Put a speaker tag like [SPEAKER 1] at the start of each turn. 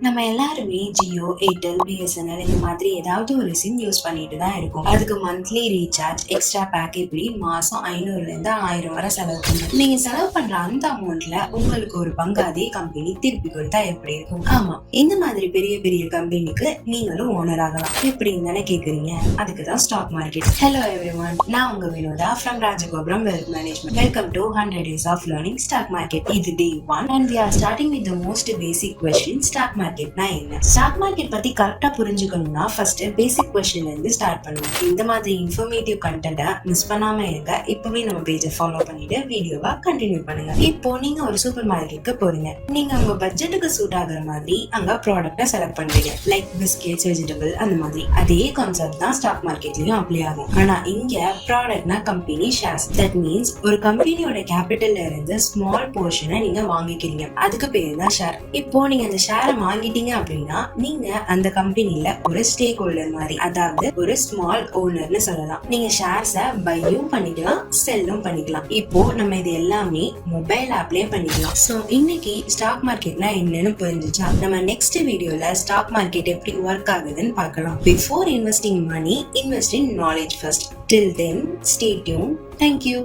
[SPEAKER 1] நம்ம எல்லாருமே Jio, Airtel, BSNL இந்த மாதிரி ஏதாவது ஒரு சிம் யூஸ் பண்ணிட்டு தான் இருக்கும். அதுக்கு மந்த்லி ரீசார்ஜ், எக்ஸ்ட்ரா பேக் இப்படி மாசம் 500ல இருந்து 1000 வரை செலவு பண்ணும். நீங்க செலவு பண்ற அந்த அமௌண்ட்ல உங்களுக்கு ஒரு பங்கு அதே கம்பெனி திருப்பி கொடுத்தா எப்படி இருக்கும்? ஆமா, இந்த மாதிரி பெரிய பெரிய கம்பெனிக்கு நீங்களும் ஓனர் ஆகலாம். எப்படின்னு தானே கேக்குறீங்க? அதுக்குதான் ஸ்டாக் மார்க்கெட். ஹலோ எவ்ரிவன், நான் உங்க வினோதா ஃப்ரம் ராஜகோபுரம் wealth management. Welcome to 100 days of learning stock market. இது day 1 and we are starting with the most basic question. Stock மார்க்கெட்னா என்ன? ஸ்டாக் மார்க்கெட் பத்தி கரெக்டா புரிஞ்சுக்கணும்னா ஃபர்ஸ்ட் பேசிக் கொஸ்டின்ல இருந்து ஸ்டார்ட் பண்ணுவோம். இந்த மாதிரி இன்ஃபர்மேட்டிவ் கண்டென்ட்டை மிஸ் பண்ணாம இருக்க இப்பவே நம்ம பேஜை ஃபாலோ பண்ணிட்டு வீடியோவை கண்டினியூ பண்ணுங்க. இப்போ நீங்க ஒரு சூப்பர் மார்க்கெட்டுக்கு போறீங்க. நீங்க உங்க பட்ஜெட்டுக்கு சூட் ஆகுற மாதிரி அங்க ப்ராடக்ட்டை செலக்ட் பண்றீங்க. லைக் பிஸ்கெட்ஸ், வெஜிடபிள் அந்த மாதிரி. அதே கான்செப்ட் தான் ஸ்டாக் மார்க்கெட்லயும் அப்ளை ஆகும். ஆனா இங்க ப்ராடக்ட்னா கம்பெனி ஷேர்ஸ். தட் மீன்ஸ் ஒரு கம்பெனியோட கேபிட்டல்ல இருந்து ஸ்மால் போர்ஷனை நீங்க வாங்கிக்கிறீங்க. அதுக்கு பேர் தான் ஷேர். இப்போ நீங்க அந்த ஷேரை வாங்கிட்டீங்க அப்படின்னா நீங்க அந்த கம்பெனில ஒரு ஸ்டேக் ஹோல்டர் மாதிரி, அதாவது ஒரு ஸ்மால் ஓனர்னு சொல்லலாம். நீங்க ஷேர்ஸை பையும் பண்ணிக்கலாம், செல்லும் பண்ணிக்கலாம். இப்போ நம்ம இது எல்லாமே மொபைல் ஆப்லயே பண்ணிக்கலாம். சோ இன்னைக்கு ஸ்டாக் மார்க்கெட்னா என்னன்னு புரிஞ்சுச்சா? நம்ம நெக்ஸ்ட் வீடியோல ஸ்டாக் மார்க்கெட் எப்படி ஒர்க் ஆகுதுன்னு பார்க்கலாம். Before investing money, invest in knowledge first. Till then, stay tuned. Thank you.